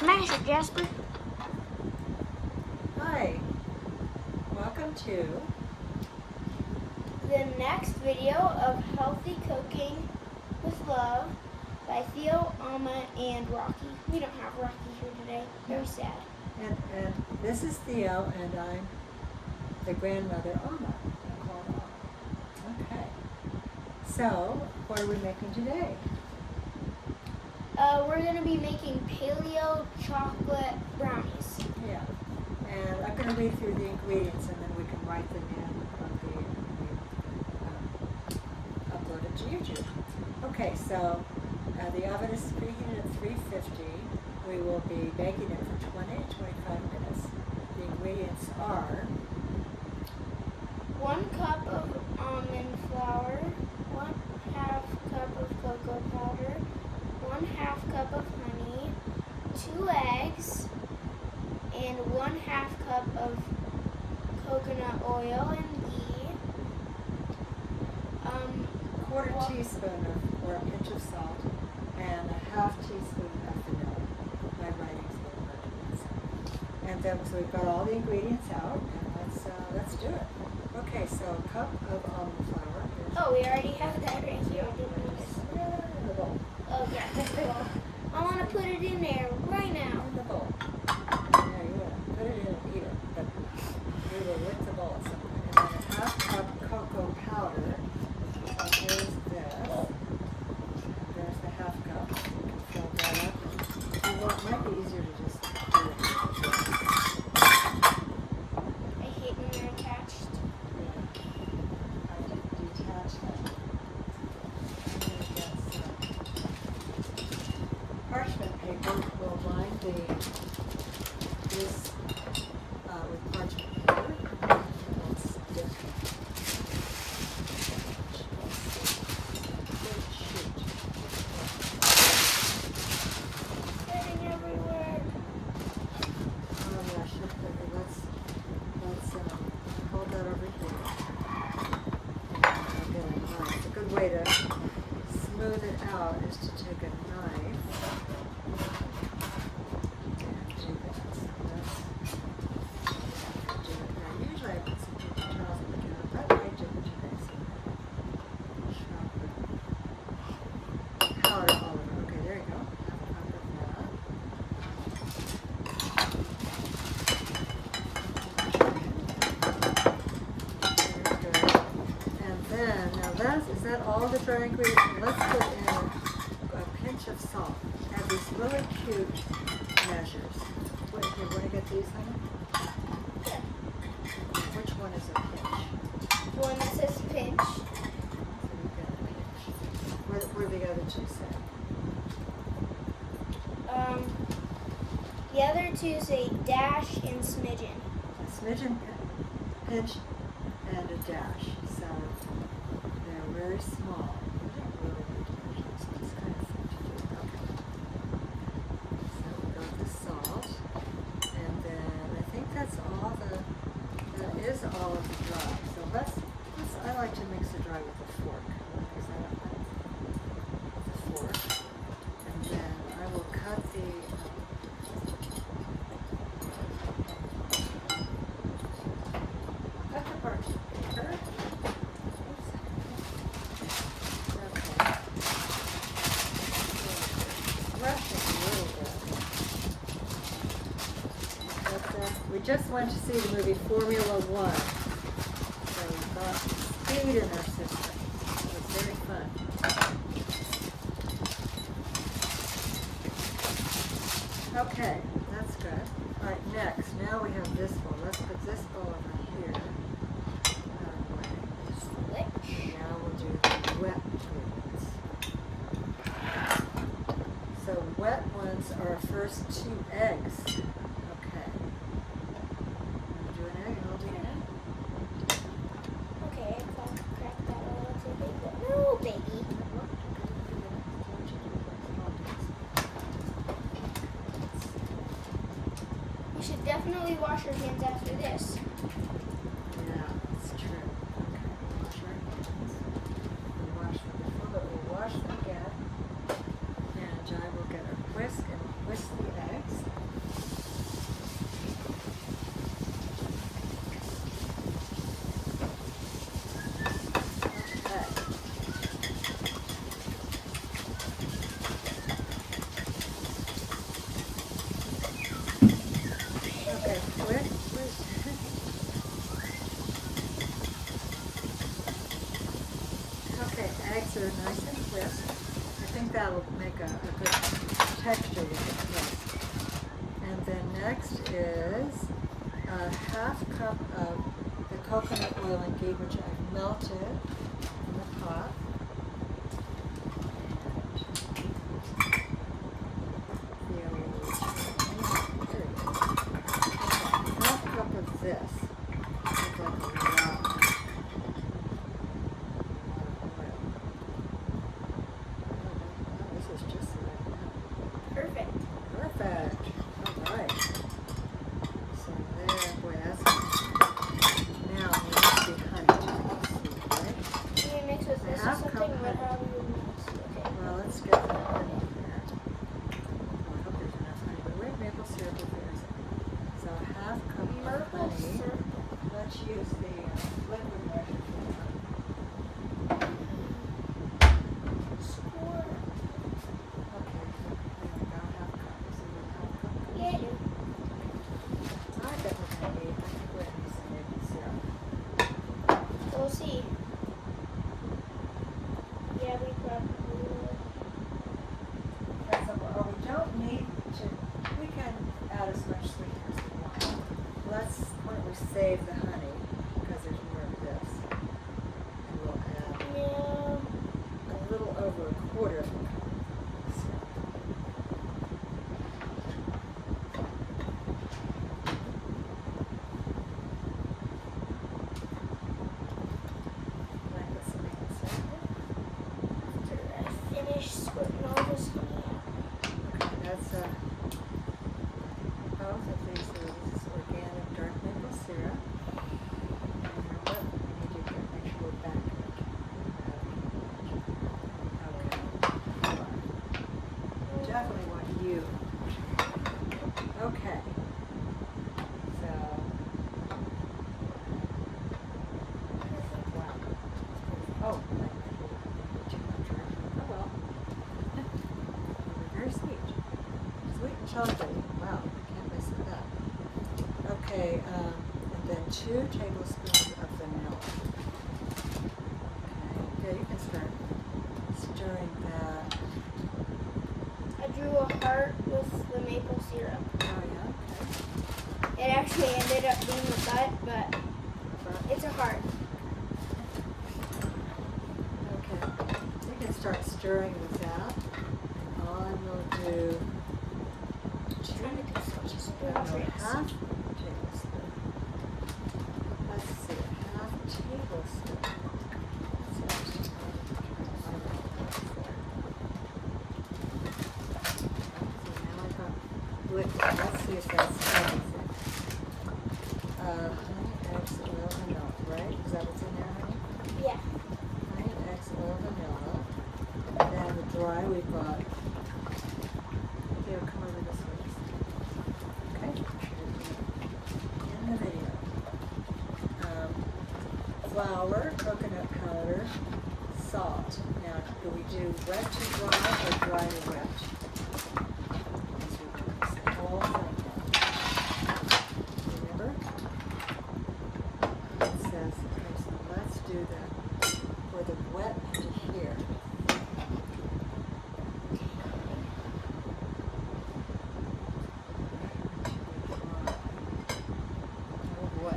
Smash it, Jasper. Hi, welcome to The next video of Healthy Cooking with Love by Theo, Alma, and Rocky. We don't have Rocky here today. Very sad. and this is Theo, and I'm the grandmother Alma. I'm called Alma. Okay. So, what are we making today? We're going to be making Paleo chocolate brownies. Yeah. And I'm going to read through the ingredients, and then we can write them in on the upload it to YouTube. Okay, so the oven is preheated at 350. We will be baking it for 20 to 25 minutes. The ingredients are 1 cup of almond flour, 1/2 cup of cocoa powder, 1/2 cup of honey, 2 eggs, and 1/2 cup of coconut oil and ghee. quarter teaspoon or a pinch of salt, and a 1/2 teaspoon of vanilla. My writing's a little bit. And then, so we've got all the ingredients out, and let's do it. Okay, so a cup of almond flour. Oh, we already have that right here. I didn't notice. In the bowl. Oh, yeah, that's the bowl. I want to put it in there right now. In the bowl. Yeah, you want to put it in and eat it, but we will lick the bowl at some point. And then a 1/2 cup cocoa powder. So here's this. There's the 1/2 cup. You can fill that up. It might be easier to just do it. I hate when they're attached. Yeah. I did detach that. I'm going to get some parchment paper. We'll line this with parchment paper. Let's get a big sheet. Getting everywhere. Oh yeah, sheet paper. Let's hold that over here. And get a knife. A good way to smooth it out is to take a knife and do that. So that's do it now. Usually I put some paper towels on the counter, but I didn't today, so chocolate powder all over. Okay, there you go. 1/2 cup of that. Very good. And then, now is that all the dry ingredients? Let's put in a pinch of salt. And these really cute measures. Wait, here, want to get these, honey? Yeah. Which one is a pinch? One that says pinch. So we've got a pinch. What do the other two say? The other two say dash and smidgen. A smidgen, pinch, and a dash. So they're very small. We don't really need to measure this, but it's kind of fun to do. Okay. So we've got the salt, and then I think that is all of the dry. So I like to mix the dry with a fork. Because with a fork. And then I will cut the parchment paper. Oops. Okay. Brush it a little bit. We just went to see the movie Formula One. So we've got speed in our system. It was very fun. Okay, that's good. All right, next, now we have this bowl. Let's put this bowl over here. Switch. And now we'll do the wet ingredients. So wet ones are our first 2 eggs. Okay. Want to do an egg and I'll do an egg? Okay, I'll crack that a little too big, but no, baby. You should definitely wash your hands after this. Yeah, that's true. Okay, wash our hands. We washed them before, but we'll wash them again. And I will get a whisk and whisk the eggs. is a half cup of the coconut oil and ghee, which I've melted in the pot. Half cup of this. Looks like a lot of oil. This is just the right amount. Perfect. Perfect. All right. So there, boy, that's now it needs to be honey. Right? Do you mix with this or Half cup something? What honey. how do you mix? Okay. Well, let's get the honey here. Oh, I hope there's enough honey. But where maple syrup is there? So half cup of Maple honey. syrup. Let's use the liquid measure for that. Score. Okay. There we go. Half cup. Is it a half cup? Yeah. I bet we're going to need, I think we're going to need some maple syrup. We'll see. Yeah, we probably will. That's a, oh, we don't need to, we can add as much sweetener as we want. Let's, why don't we save the honey, because there's more of this. And we'll add Yeah. a little over a quarter of the cup of syrup. Can I put some maple syrup in? After I finish squirting all this honey out. Okay, that's both of these. So this is organic dark maple syrup. And you know what? We need to make sure we're back. Okay. Definitely want you. Okay. So. Wow. Oh, too much, right? Oh well. Very sweet. Sweet and chocolatey. Wow, I can't mess with that. Okay, and then 2 tablespoons of vanilla. Okay, yeah, you can start stirring that. I drew a heart with the maple syrup. Oh yeah, okay. It actually ended up being a butt, but But, it's a heart. okay, you can start stirring with that. I will do Trying to do such a spoon no, tricks. half tablespoon. Let's see, half tablespoon. Let's see if that's everything. Honey, eggs, oil, and milk, right? Is that what's in there, honey? Yeah. Honey, eggs, oil, vanilla. And the dry we've got. Here, come over this way. Okay. In the video. Flour, coconut powder, salt. Now, do we do wet to dry or dry to wet? All from remember? It says, okay, so let's do that for the wet to here. Oh boy.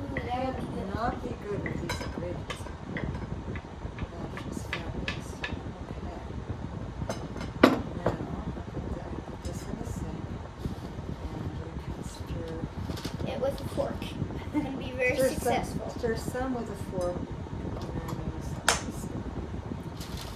Ooh, that would be good. Not be good with these ingredients. That's just fabulous. Okay. Now, put this in the sink, and you can stir. It with a fork and be very Stir successful. Stir some with a fork, and then use this.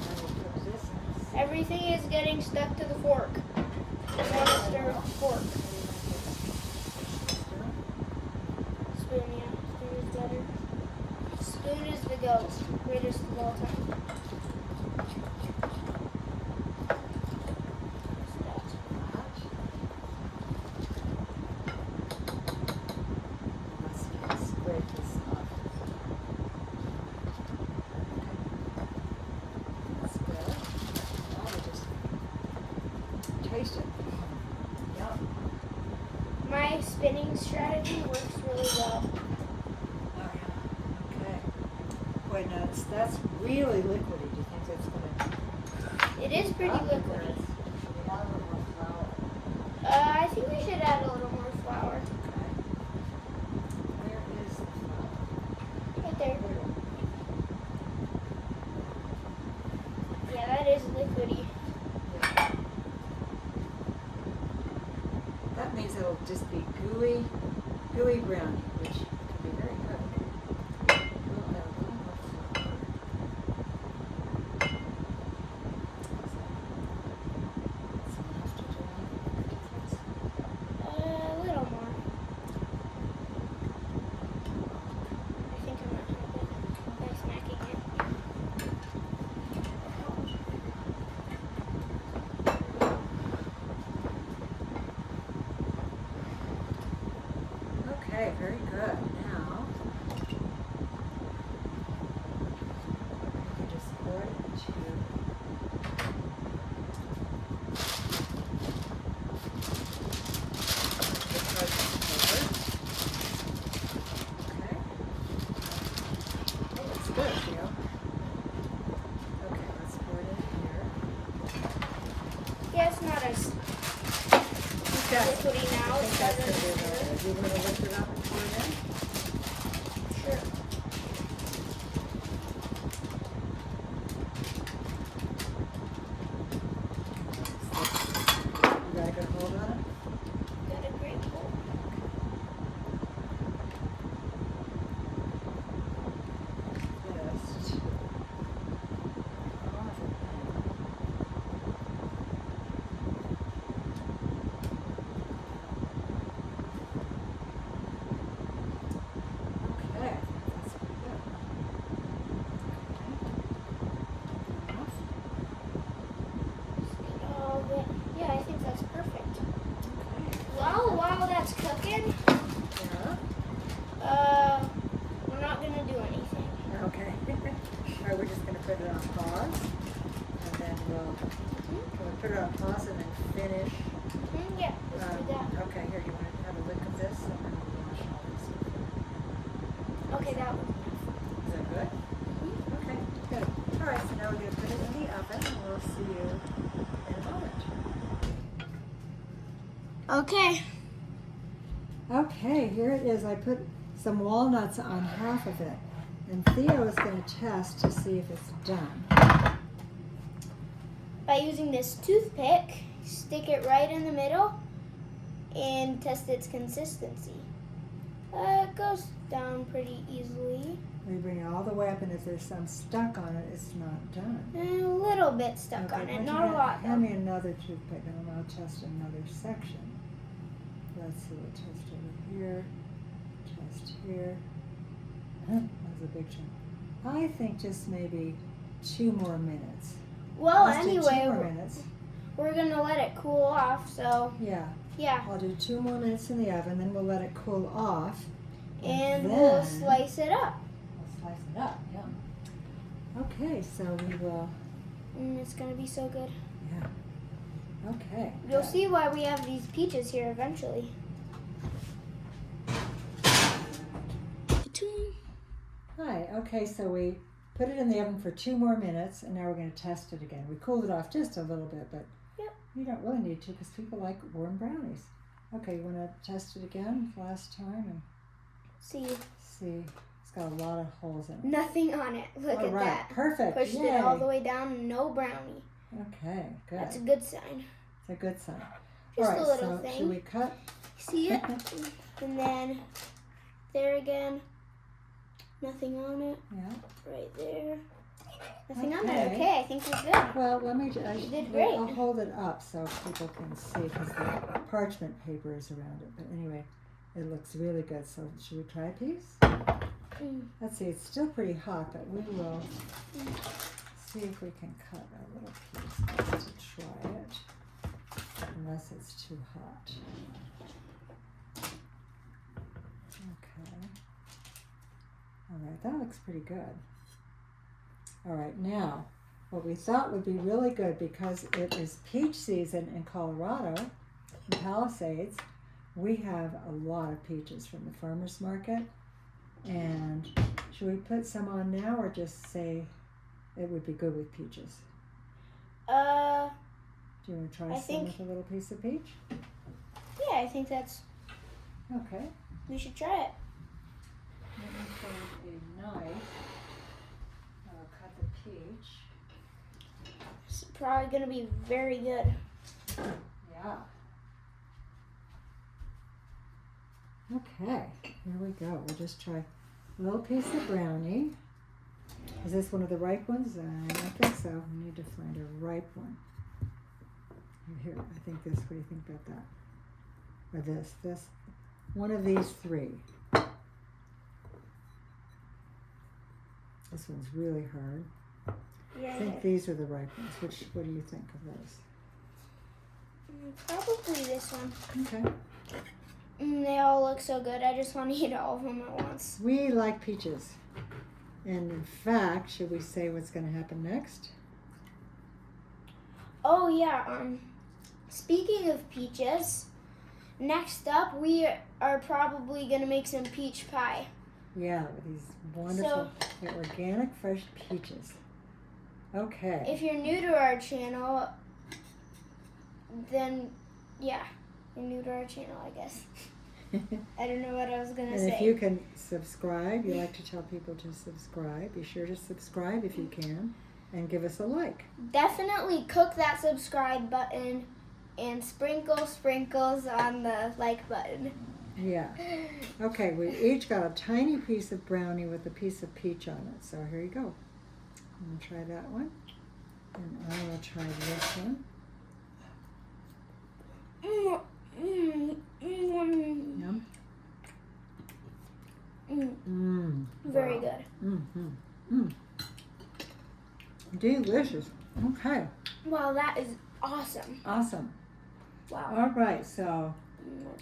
And we'll put this in. Everything is getting stuck to the fork. You want to stir with the fork. Spoon, yeah. Spoon is better. Spoon is the goat. Greatest of all time. Scrape this off. That's good. Now we just taste it. Yum. My spinning strategy works really well. Oh yeah. Okay. Boy, now that's really liquidy. Do you think that's gonna? It is pretty liquidy. Should we add a little more flour? I think we should add a little more flour. Okay. Where is the flour? Right there. Yeah, that is liquidy. Yeah. That means it'll just be gooey brownie, which can be very good. We'll add a little more flour. That's enough to do it. A little more. I think I'm not helping by smacking it. Okay, very good. Now, you can just pour it into the parchment paper. Okay. Oh, it's good, Theo. Okay, let's pour it in here. Yeah, it's not as liquidy now. I It's think that's better going to be than about it. Do you want to lift it up and pour it in? Sure. You got a good hold on it? Got a great bowl. Just okay, that's pretty good. Oh, but yeah, I think that's perfect. Okay. Well, while that's cooking, Yeah. we're not gonna do anything. Okay. All right, we're just going to put it on pause, and then we'll put it on pause and then finish. Yeah, let's do that. Okay, here, you want to have a lick of this, and then we'll wash all this. Okay, that was Is that good? Okay, good. All right, so now we're going to put it in the oven, and we'll see you in a moment. okay. Okay, here it is. I put some walnuts on half of it, and Theo is going to test to see if it's done. By using this toothpick, stick it right in the middle and test its consistency. It goes down pretty easily. We bring it all the way up, and if there's some stuck on it, it's not done. A little bit stuck on Okay, it, why don't not you a lot hand though. me another toothpick, and then I'll test another section. Let's see, we'll test over here, test here. That was a big chunk. I think just maybe 2 more minutes. Well, Let's do anyway, 2 more minutes. we're gonna let it cool off, so Yeah, yeah. I'll do 2 more minutes in the oven, then we'll let it cool off. And then we'll slice it up. We'll slice it up, yeah. Okay, so we will, It's gonna be so good. yeah. Okay. You'll good. see why we have these peaches here eventually. Hi, okay, so we put it in the oven for 2 more minutes, and now we're going to test it again. We cooled it off just a little bit, but Yep. you don't really need to because people like warm brownies. Okay, you want to test it again last time and See, see? It's got a lot of holes in it. nothing on it. Look All at right, that. perfect. Pushed Yay. it all the way down, no brownie. Okay, good. That's a good sign. It's a good sign. Just All right, a little so thing. should we cut? See it? And then there again. Nothing on it. Yeah. Right there. Nothing on Okay. it. Okay, I think we're good. Well, let me just. You did great. I'll hold it up so people can see because the parchment paper is around it. But anyway, it looks really good. So should we try a piece? Let's see. It's still pretty hot, but we will see if we can cut a little piece to try it, unless it's too hot. Okay. All right, that looks pretty good. All right, now, what we thought would be really good because it is peach season in Colorado, in Palisades, we have a lot of peaches from the farmer's market. And should we put some on now or just say it would be good with peaches? Do you want to try I some think- with a little piece of peach? okay. I think Okay. we should try it. Let me find a knife. I'll cut the peach. It's probably gonna be very good. Yeah. Okay, here we go. We'll just try a little piece of brownie. Is this one of the ripe ones? I don't think so. We need to find a ripe one. Here, I think this. What do you think about that? Or this? This? One of these three. This one's really hard. Yeah. I think these are the ripe ones. What do you think of those? Probably this one. Okay. They all look so good. I just want to eat all of them at once. We like peaches. And in fact, should we say what's going to happen next? Oh yeah. Speaking of peaches, next up we are probably gonna make some peach pie. Yeah, with these wonderful organic fresh peaches. Okay. If you're new to our channel, then yeah, you're new to our channel, I guess. I don't know what I was gonna say. And if you can subscribe, you like to tell people to subscribe, be sure to subscribe if you can, and give us a like. Definitely cook that subscribe button and sprinkle sprinkles on the like button. Yeah. Okay, we each got a tiny piece of brownie with a piece of peach on it. So here you go. I'm gonna try that one, and I will try this one. Yum. Very Wow. good. Mm-hmm. Delicious. Okay. Wow, that is awesome. Awesome. Wow. All right, so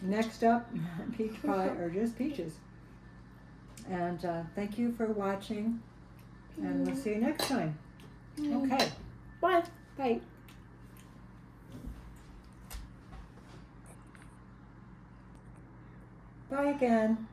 next up, peach pie or just peaches. And thank you for watching, and we'll see you next time. Okay. Bye. Bye. Bye again.